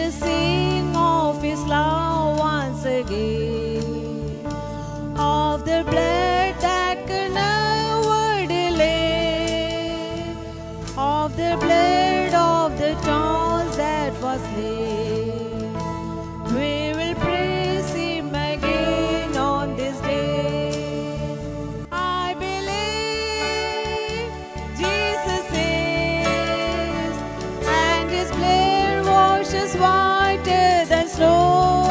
us sing of His love once again, of the blood that could never delay, of the blood of the cause that was slain. We will praise Him again on this day. I believe Jesus is, and His blood washes whiter than snow.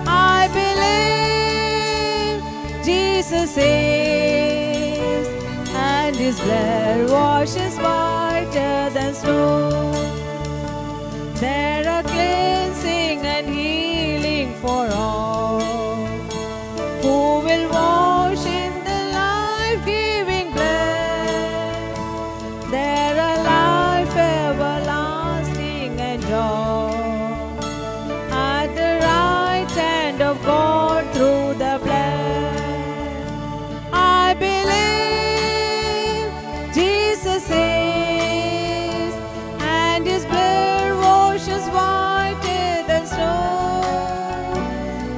I believe Jesus is, and His blood washes whiter than snow. There are cleansing and healing for all who will wash in the life-giving blood. There are life everlasting and joy at the right hand of God through the blood. I believe Jesus is, and His blood washes whiter than snow.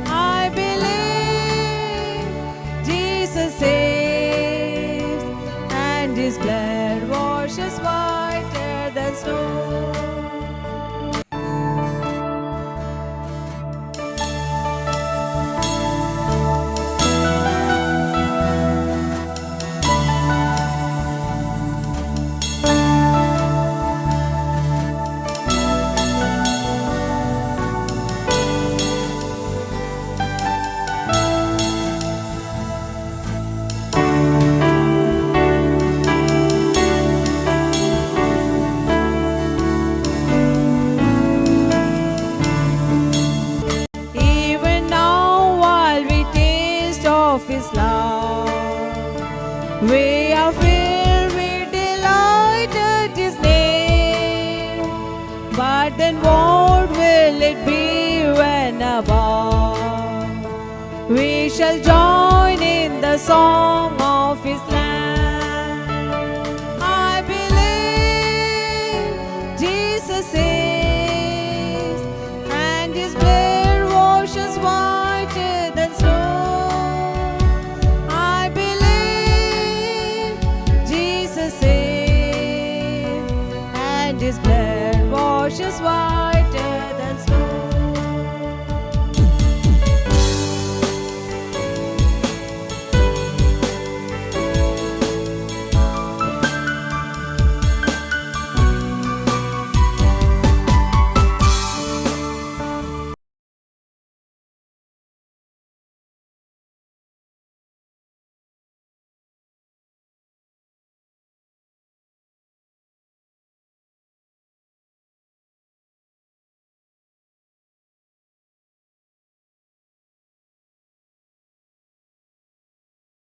I believe Jesus is, and His blood washes whiter than snow. Even now, while we taste of His love, we are filled with delight at His name. But then what will it be when above we shall join in the song of His land? I believe Jesus is, and His blood washes whiter than snow. I believe Jesus is, and His blood washes whiter